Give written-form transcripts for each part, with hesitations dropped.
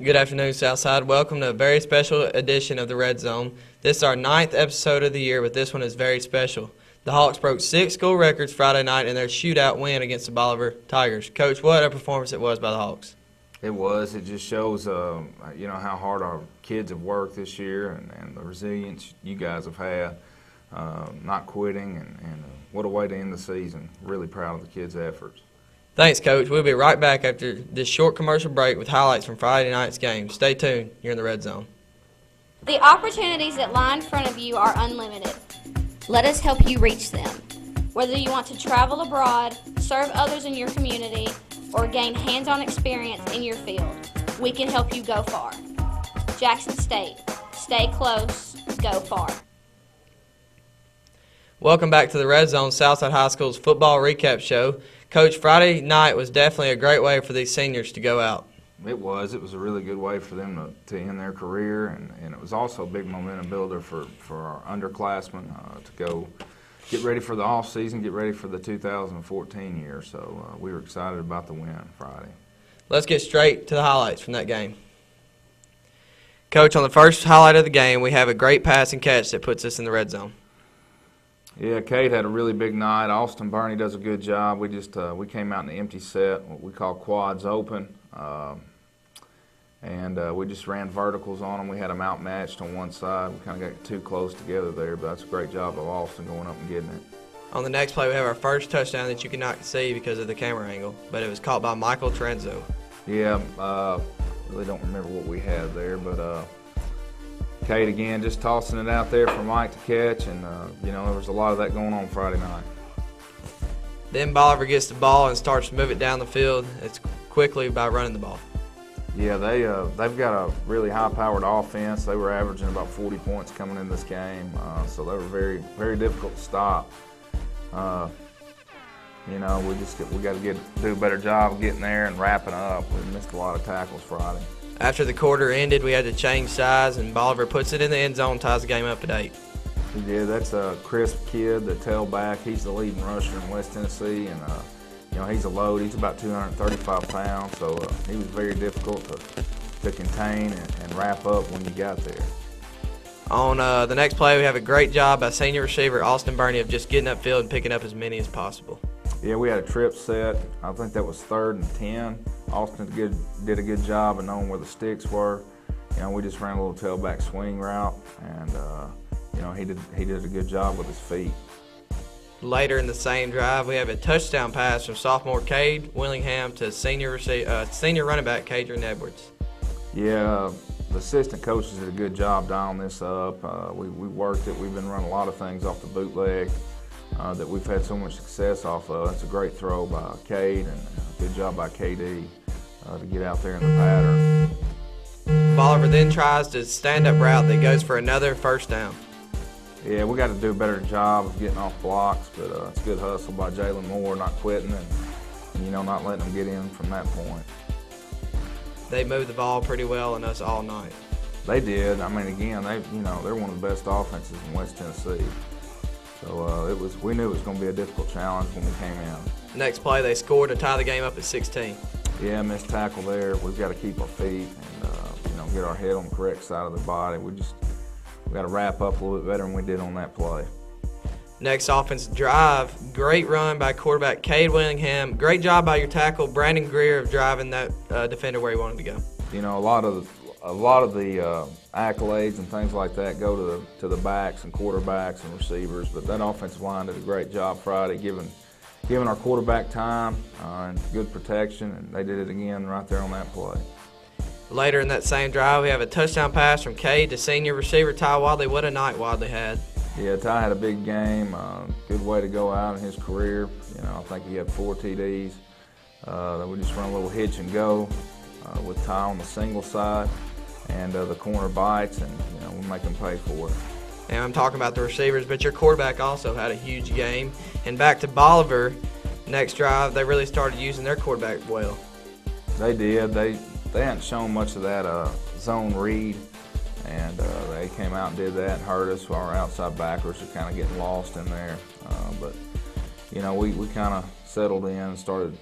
Good afternoon, Southside. Welcome to a very special edition of the Red Zone. This is our 9th episode of the year, but this one is very special. The Hawks broke 6 school records Friday night in their shootout win against the Bolivar Tigers. Coach, what a performance it was by the Hawks. It was. It just shows, how hard our kids have worked this year and the resilience you guys have had, not quitting, and what a way to end the season. Really proud of the kids' efforts. Thanks, Coach. We'll be right back after this short commercial break with highlights from Friday night's game. Stay tuned. You're in the Red Zone. The opportunities that lie in front of you are unlimited. Let us help you reach them. Whether you want to travel abroad, serve others in your community, or gain hands-on experience in your field, we can help you go far. Jackson State. Stay close. Go far. Welcome back to the Red Zone, Southside High School's football recap show. Coach, Friday night was definitely a great way for these seniors to go out. It was. It was a really good way for them to end their career, and it was also a big momentum builder for our underclassmen to go get ready for the off season, get ready for the 2014 year. So we were excited about the win Friday. Let's get straight to the highlights from that game. Coach, on the first highlight of the game, we have a great pass and catch that puts us in the red zone. Yeah, Kate had a really big night. Austin Burney does a good job. We came out in the empty set, what we call quads open, and we just ran verticals on them. We had them outmatched on one side. We kind of got too close together there, but that's a great job of Austin going up and getting it. On the next play, we have our first touchdown that you cannot see because of the camera angle, but it was caught by Michael Trenzo. Yeah, really don't remember what we had there, but Kate again just tossing it out there for Mike to catch, and there was a lot of that going on Friday night. Then Bolivar gets the ball and starts to move it down the field. It's quickly by running the ball. Yeah, they've got a really high-powered offense. They were averaging about 40 points coming in this game, so they were very, very difficult to stop. We got to do a better job of getting there and wrapping up. We missed a lot of tackles Friday. After the quarter ended, we had to change sides, and Bolivar puts it in the end zone, ties the game up at 8. He did. That's a crisp kid, the tailback. He's the leading rusher in West Tennessee, and he's a load. He's about 235 pounds, so he was very difficult to contain and wrap up when you got there. On the next play, we have a great job by senior receiver Austin Burney of just getting upfield and picking up as many as possible. Yeah, we had a trip set. I think that was 3rd and 10. Austin did a good job of knowing where the sticks were. We just ran a little tailback swing route, and he did a good job with his feet. Later in the same drive, we have a touchdown pass from sophomore Cade Willingham to senior running back Cadron Edwards. Yeah, the assistant coaches did a good job dialing this up. We worked it. We've been running a lot of things off the bootleg that we've had so much success off of. It's a great throw by Cade, and a good job by KD to get out there in the pattern. Bolivar then tries to stand-up route that goes for another first down. Yeah, we got to do a better job of getting off blocks, but it's a good hustle by Jalen Moore, not quitting and not letting them get in from that point. They moved the ball pretty well on us all night. They did. I mean, again, they're one of the best offenses in West Tennessee. So we knew it was going to be a difficult challenge when we came in. Next play, they scored to tie the game up at 16. Yeah, missed tackle there. We've got to keep our feet and get our head on the correct side of the body. We got to wrap up a little bit better than we did on that play. Next offensive drive, great run by quarterback Cade Willingham. Great job by your tackle Brandon Greer of driving that defender where he wanted to go. A lot of the accolades and things like that go to the backs and quarterbacks and receivers, but that offensive line did a great job Friday, giving our quarterback time and good protection, and they did it again right there on that play. Later in that same drive, we have a touchdown pass from Cade to senior receiver Ty Wadley. What a night Wadley had. Yeah, Ty had a big game. Good way to go out in his career. I think he had 4 TDs. We just run a little hitch and go with Ty on the single side, and the corner bites, and we make him pay for it. And I'm talking about the receivers, but your quarterback also had a huge game. And back to Bolivar, next drive, they really started using their quarterback well. They did. They hadn't shown much of that zone read, and they came out and did that and hurt us. Our outside backers are kind of getting lost in there. But we kind of settled in and started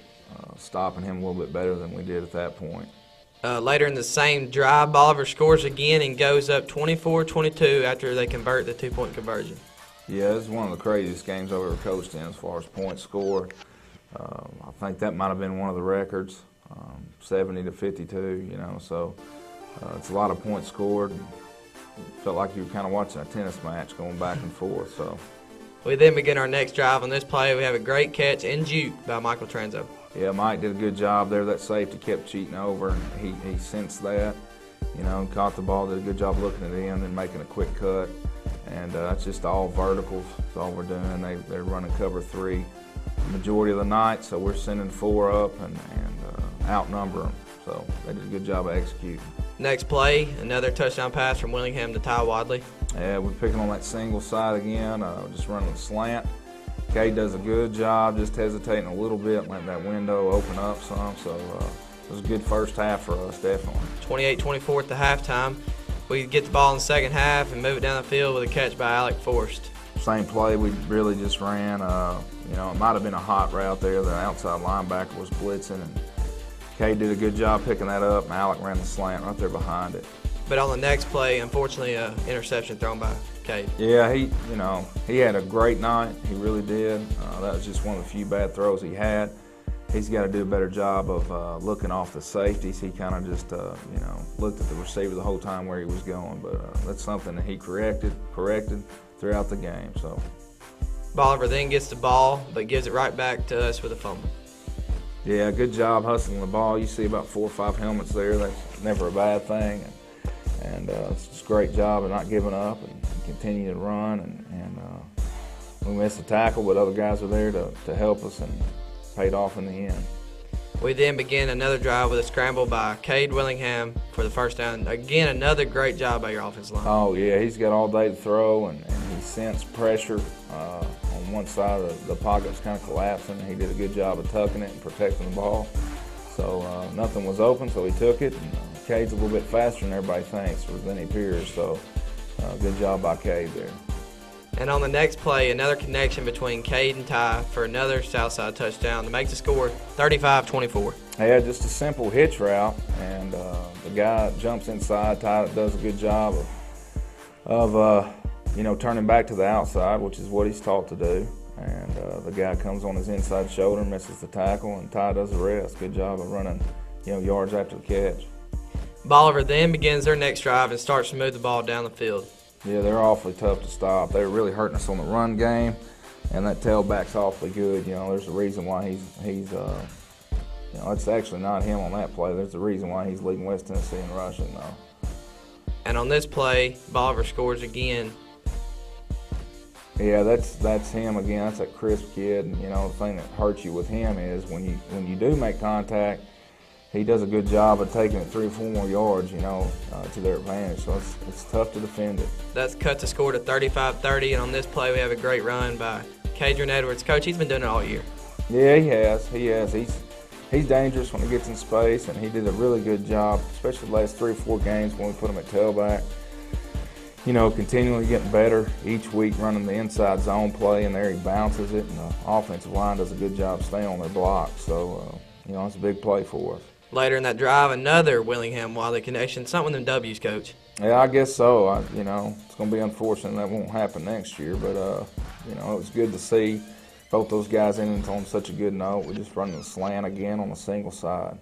stopping him a little bit better than we did at that point. Later in the same drive, Bolivar scores again and goes up 24-22 after they convert the two-point conversion. Yeah, this is one of the craziest games I've ever coached in as far as points scored. I think that might have been one of the records, 70-52, you know, so it's a lot of points scored. Felt like you were kind of watching a tennis match going back and forth. So We then begin our next drive. On this play, we have a great catch and juke by Michael Tranzo. yeah, Mike did a good job there. That safety kept cheating over, and he sensed that, you know, caught the ball, did a good job looking at it in and making a quick cut. And it's just all verticals. That's all we're doing. They're running cover 3 the majority of the night, so we're sending 4 up and outnumber them. So they did a good job of executing. Next play, another touchdown pass from Willingham to Ty Wadley. Yeah, we're picking on that single side again, just running a slant. Cade does a good job, just hesitating a little bit and letting that window open up some. So it was a good first half for us, definitely. 28-24 at the halftime. We get the ball in the second half and move it down the field with a catch by Alec Forrest. Same play we really just ran. You know, it might have been a hot route there. The outside linebacker was blitzing, and Cade did a good job picking that up, and Alec ran the slant right there behind it. But on the next play, unfortunately, an interception thrown by Cade. Yeah, he had a great night. He really did. That was just one of the few bad throws he had. He's got to do a better job of looking off the safeties. He kind of just, looked at the receiver the whole time where he was going. But that's something that he corrected throughout the game. So Bolivar then gets the ball, but gives it right back to us with a fumble. yeah, good job hustling the ball. You see about 4 or 5 helmets there. That's never a bad thing. And it's just a great job of not giving up and continue to run. And we missed the tackle, but other guys were there to help us and paid off in the end. We then begin another drive with a scramble by Cade Willingham for the first down. Again, another great job by your offensive line. Oh, yeah, he's got all day to throw, and he sensed pressure on one side of the pocket was kind of collapsing. He did a good job of tucking it and protecting the ball. So nothing was open, so he took it. And Cade's a little bit faster than everybody thinks than he appears, so good job by Cade there. And on the next play, another connection between Cade and Ty for another Southside touchdown to make the score 35-24. Yeah, just a simple hitch route, and the guy jumps inside. Ty does a good job of turning back to the outside, which is what he's taught to do. And the guy comes on his inside shoulder, misses the tackle, and Ty does the rest. Good job of running, yards after the catch. Bolivar then begins their next drive and starts to move the ball down the field. Yeah, they're awfully tough to stop. They were really hurting us on the run game, and that tailback's awfully good. There's a reason why he's it's actually not him on that play. There's a reason why he's leading West Tennessee in rushing, though. And on this play, Bolivar scores again. Yeah, that's him again. That's that crisp kid. And, the thing that hurts you with him is when you do make contact, he does a good job of taking it 3 or 4 more yards, to their advantage. So it's tough to defend it. That's cut the score to 35-30, and on this play we have a great run by Kadrian Edwards. Coach, he's been doing it all year. Yeah, he has. He's dangerous when he gets in space, and he did a really good job, especially the last 3 or 4 games when we put him at tailback. Continually getting better each week, running the inside zone play, and there he bounces it, and the offensive line does a good job staying on their block. So, it's a big play for us. Later in that drive, another Willingham Wiley connection. Something with them W's, Coach. Yeah, I guess so. It's going to be unfortunate that won't happen next year, but, it was good to see both those guys ending on such a good note. We just running the slant again on the single side.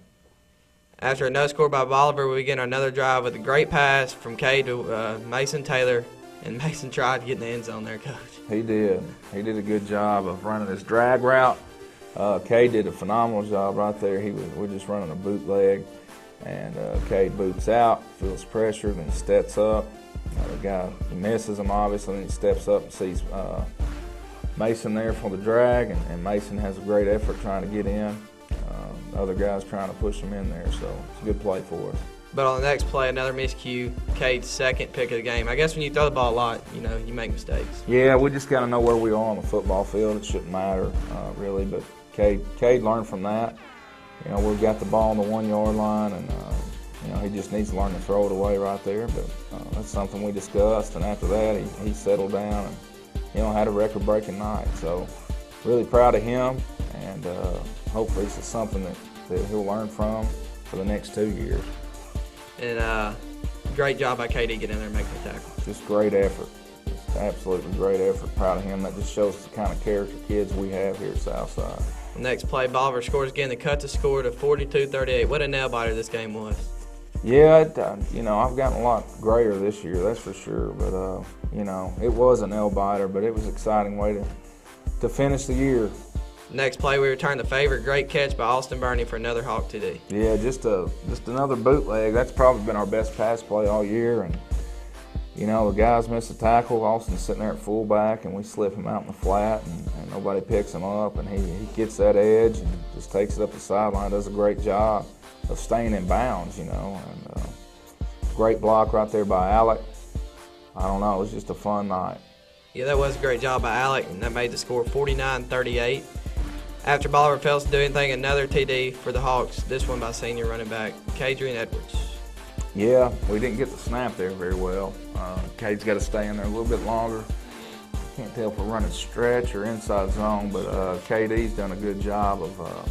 After a no score by Bolivar, we begin another drive with a great pass from Cade to Mason Taylor, and Mason tried to get in the end zone there, Coach. He did. He did a good job of running his drag route. Cade did a phenomenal job right there. We're just running a bootleg, and Cade boots out, feels pressure, then steps up. The guy misses him, obviously, and he steps up and sees Mason there for the drag, and Mason has a great effort trying to get in. The other guy's trying to push him in there, so it's a good play for us. But on the next play, another miscue, Cade's second pick of the game. I guess when you throw the ball a lot, you make mistakes. Yeah, we just got to know where we are on the football field. It shouldn't matter, really, but Cade learned from that. We've got the ball on the 1 yard line, and he just needs to learn to throw it away right there. But that's something we discussed, and after that, he settled down and had a record-breaking night. So really proud of him, and hopefully this is something that he'll learn from for the next 2 years. And great job by KD getting in there and making the tackle. Just great effort. Just absolutely great effort. Proud of him. That just shows the kind of character kids we have here at Southside. Next play, Bolivar scores again to cut the score to 42-38. What a nail-biter this game was. Yeah, I've gotten a lot greater this year, that's for sure. But, it was a nail-biter, but it was an exciting way to finish the year. Next play, we return the favor. Great catch by Austin Burney for another Hawk TD. Yeah, just another bootleg. That's probably been our best pass play all year. And, the guys missed a tackle. Austin's sitting there at fullback, and we slip him out in the flat, and nobody picks him up. And he gets that edge and just takes it up the sideline, does a great job of staying in bounds, And great block right there by Alec. I don't know, it was just a fun night. Yeah, that was a great job by Alec, and that made the score 49-38. After Bolivar fails to do anything, another TD for the Hawks, this one by senior running back, Kadrian Edwards. Yeah, we didn't get the snap there very well. Cade's got to stay in there a little bit longer. Can't tell if we're running stretch or inside zone, but KD's done a good job of,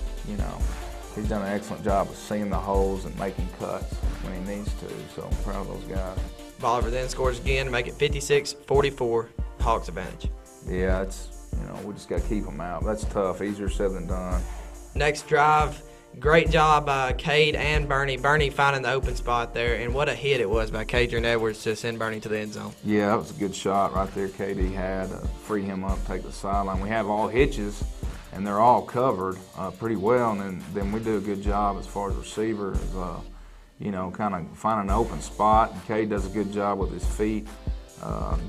he's done an excellent job of seeing the holes and making cuts when he needs to, so I'm proud of those guys. Bolivar then scores again to make it 56-44, Hawks advantage. Yeah, we just got to keep them out. That's tough, easier said than done. Next drive, great job by Cade and Bernie. Bernie finding the open spot there, and what a hit it was by Kadrian Edwards to send Bernie to the end zone. Yeah, that was a good shot right there. KD had to free him up, take the sideline. We have all hitches, and they're all covered pretty well, and then we do a good job as far as receivers, kind of finding an open spot. And Cade does a good job with his feet,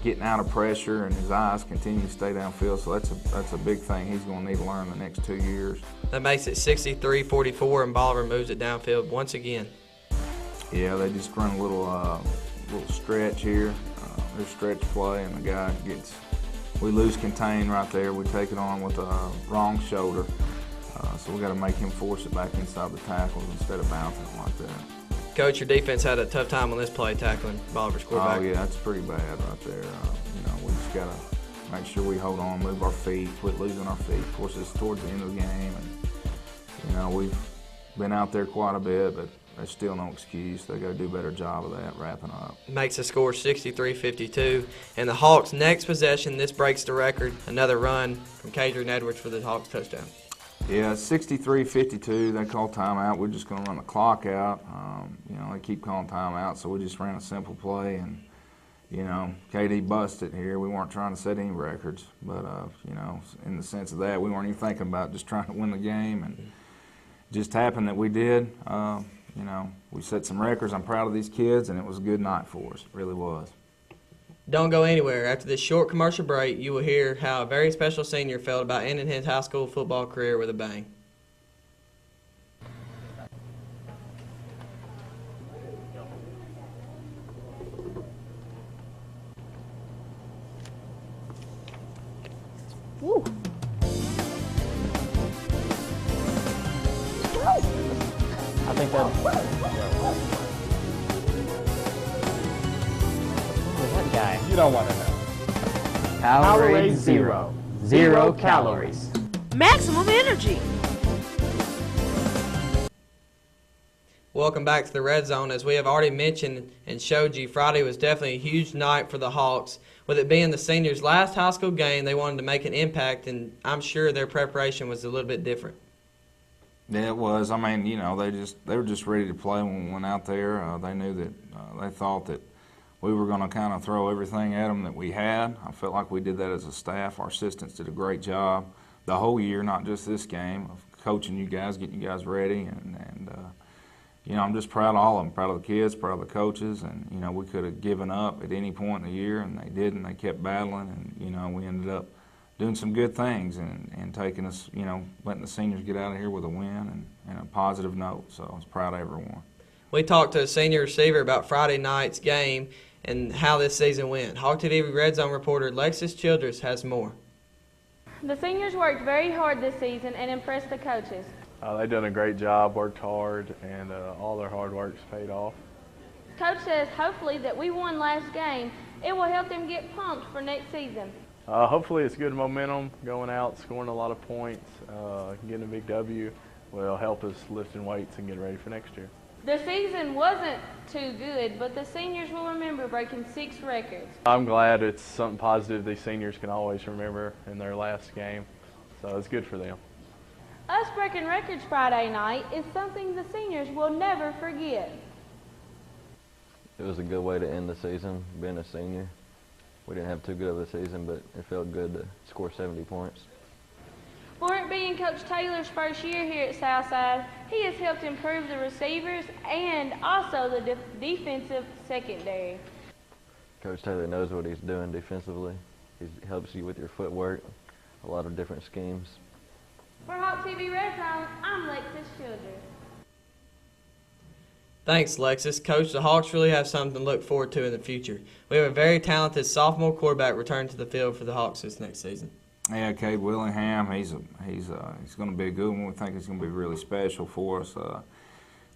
getting out of pressure, and his eyes continue to stay downfield. So that's a big thing he's going to need to learn the next 2 years. That makes it 63-44, and Bolivar moves it downfield once again. Yeah, they just run a little stretch here. Their stretch play, and the guy we lose contain right there. We take it on with a wrong shoulder. So we got to make him force it back inside the tackles instead of bouncing it like that. Coach, your defense had a tough time on this play tackling Bolivar's quarterback. Oh, yeah, that's pretty bad right there. We just got to make sure we hold on, move our feet, quit losing our feet. Of course, it's towards the end of the game, and, we've been out there quite a bit, but there's still no excuse. They got to do a better job of that, wrapping up. Makes the score 63-52. And the Hawks' next possession, this breaks the record. Another run from Kadrian Edwards for the Hawks touchdown. Yeah, 63-52. They call timeout. We're just going to run the clock out. They keep calling timeout, so we just ran a simple play. And, KD busted here. We weren't trying to set any records. But, in the sense of that, we weren't even thinking about just trying to win the game. And it just happened that we did. We set some records. I'm proud of these kids, and it was a good night for us. It really was. Don't go anywhere. After this short commercial break, you will hear how a very special senior felt about ending his high school football career with a bang. Woo. I think that guy. You don't want to know. Powerade Zero. 0 calories. Maximum energy. Welcome back to the Red Zone. As we have already mentioned and showed you, Friday was definitely a huge night for the Hawks. With it being the seniors' last high school game, they wanted to make an impact, and I'm sure their preparation was a little bit different. Yeah, it was. I mean, they were just ready to play when we went out there. They knew that they thought that we were going to kind of throw everything at them that we had. I felt like we did that as a staff. Our assistants did a great job the whole year, not just this game, of coaching you guys, getting you guys ready. And I'm just proud of all of them, proud of the kids, proud of the coaches. And, we could have given up at any point in the year, and they didn't. They kept battling, and, we ended up doing some good things and taking us, letting the seniors get out of here with a win and a positive note. So I was proud of everyone. We talked to a senior receiver about Friday night's game and how this season went. Hawk TV Red Zone reporter Lexus Childress has more. The seniors worked very hard this season and impressed the coaches. They've done a great job, worked hard, and all their hard work's paid off. Coach says hopefully that we won last game. It will help them get pumped for next season. Hopefully it's good momentum, going out, scoring a lot of points, getting a big W will help us lifting weights and get ready for next year. The season wasn't too good, but the seniors will remember breaking 6 records. I'm glad it's something positive these seniors can always remember in their last game, so it's good for them. Us breaking records Friday night is something the seniors will never forget. It was a good way to end the season, being a senior. We didn't have too good of a season, but it felt good to score 70 points. For it being Coach Taylor's first year here at Southside, he has helped improve the receivers and also the defensive secondary. Coach Taylor knows what he's doing defensively. He helps you with your footwork, a lot of different schemes. For Hawk TV Redzone, I'm Lexus Childers. Thanks, Lexus. Coach, the Hawks really have something to look forward to in the future. We have a very talented sophomore quarterback returning to the field for the Hawks this next season. Yeah, Cade Willingham, he's going to be a good one. We think he's going to be really special for us.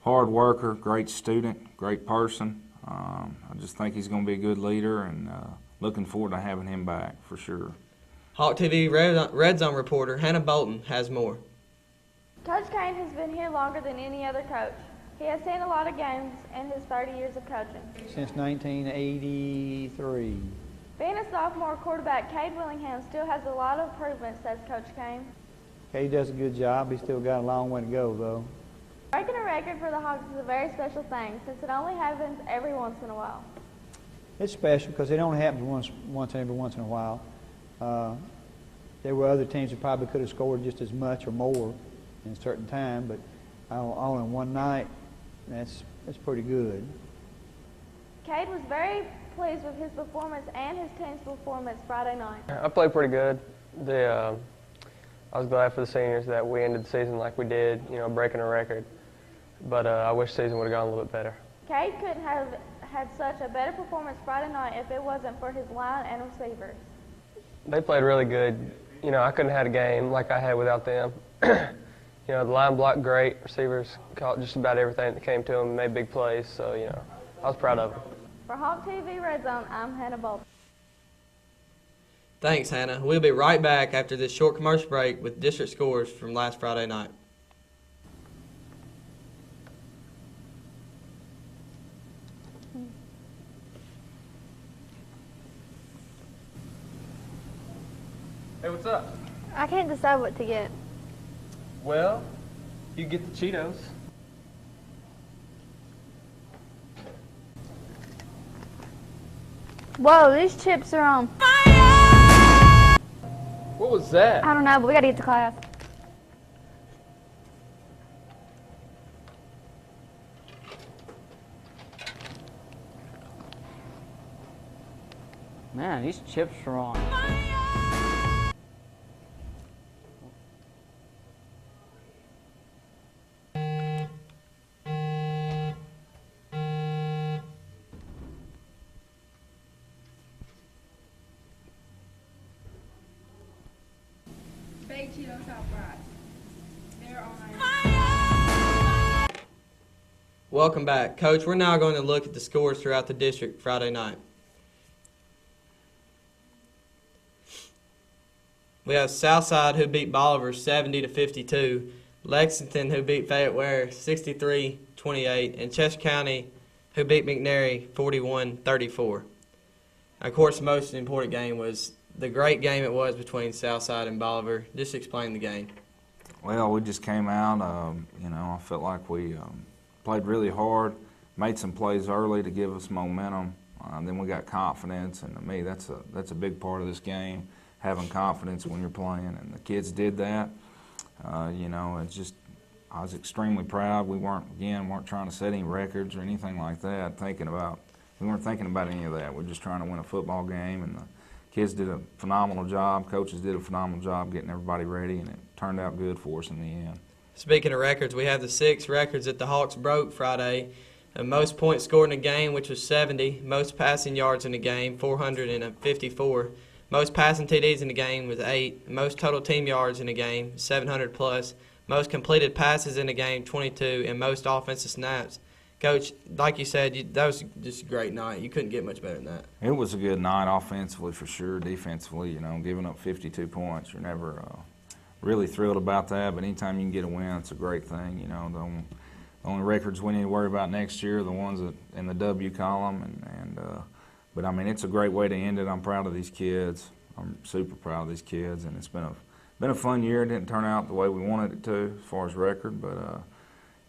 Hard worker, great student, great person. I just think he's going to be a good leader, and looking forward to having him back for sure. Hawk TV Red Zone reporter Hannah Bolton has more. Coach Kane has been here longer than any other coach. He has seen a lot of games in his 30 years of coaching. Since 1983. Being a sophomore quarterback, Cade Willingham still has a lot of improvement, says Coach Kane. Cade does a good job. He's still got a long way to go, though. Breaking a record for the Hawks is a very special thing, since it only happens every once in a while. It's special because it only happens every once in a while. There were other teams that probably could have scored just as much or more in a certain time, but all in one night, that's pretty good. Cade was very pleased with his performance and his team's performance Friday night. I played pretty good. I was glad for the seniors that we ended the season like we did, breaking a record. But I wish the season would have gone a little bit better. Cade couldn't have had such a better performance Friday night if it wasn't for his line and receivers. They played really good. I couldn't have had a game like I had without them. The line blocked great. Receivers caught just about everything that came to them and made big plays. So, I was proud of them. For Hawk TV Red Zone, I'm Hannah Bolton. Thanks, Hannah. We'll be right back after this short commercial break with district scores from last Friday night. Hey, what's up? I can't decide what to get. Well, you get the Cheetos. Whoa, these chips are on fire! What was that? I don't know, but we gotta get to class. Man, these chips are on. Baked Cheeto top fries. They're on. Welcome back. Coach, we're now going to look at the scores throughout the district Friday night. We have Southside, who beat Bolivar 70-52, Lexington, who beat Fayette Ware 63-28, and Chester County, who beat McNary 41-34. Of course, the most important game was the great game it was between Southside and Bolivar. Just explain the game. Well, we just came out, I felt like we played really hard, made some plays early to give us momentum. Then we got confidence, and to me, that's a big part of this game, having confidence when you're playing, and the kids did that. It's just, I was extremely proud. We weren't trying to set any records or anything like that, we weren't thinking about any of that. We're just trying to win a football game, and the kids did a phenomenal job. Coaches did a phenomenal job getting everybody ready, and it turned out good for us in the end. Speaking of records, we have the 6 records that the Hawks broke Friday. Most points scored in a game, which was 70. Most passing yards in a game, 454. Most passing TDs in the game was 8. Most total team yards in a game, 700 plus. Most completed passes in a game, 22. And most offensive snaps. Coach, like you said, that was just a great night. You couldn't get much better than that. It was a good night offensively for sure. Defensively, giving up 52 points, you're never really thrilled about that. But anytime you can get a win, it's a great thing. The only records we need to worry about next year are the ones that in the W column. But I mean, it's a great way to end it. I'm proud of these kids. I'm super proud of these kids, and it's been a fun year. It didn't turn out the way we wanted it to as far as record, but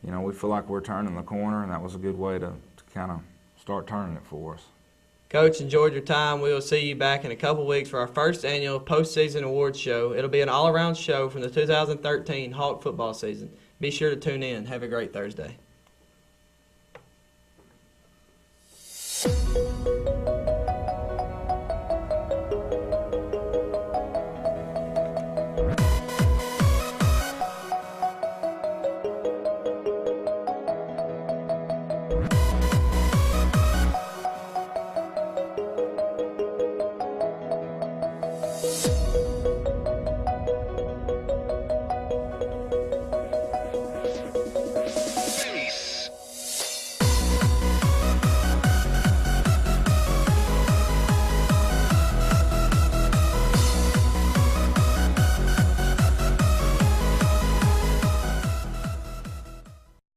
you know, we feel like we're turning the corner, and that was a good way to kind of start turning it for us. Coach, enjoyed your time. We will see you back in a couple weeks for our first annual postseason awards show. It'll be an all-around show from the 2013 Hawk football season. Be sure to tune in. Have a great Thursday.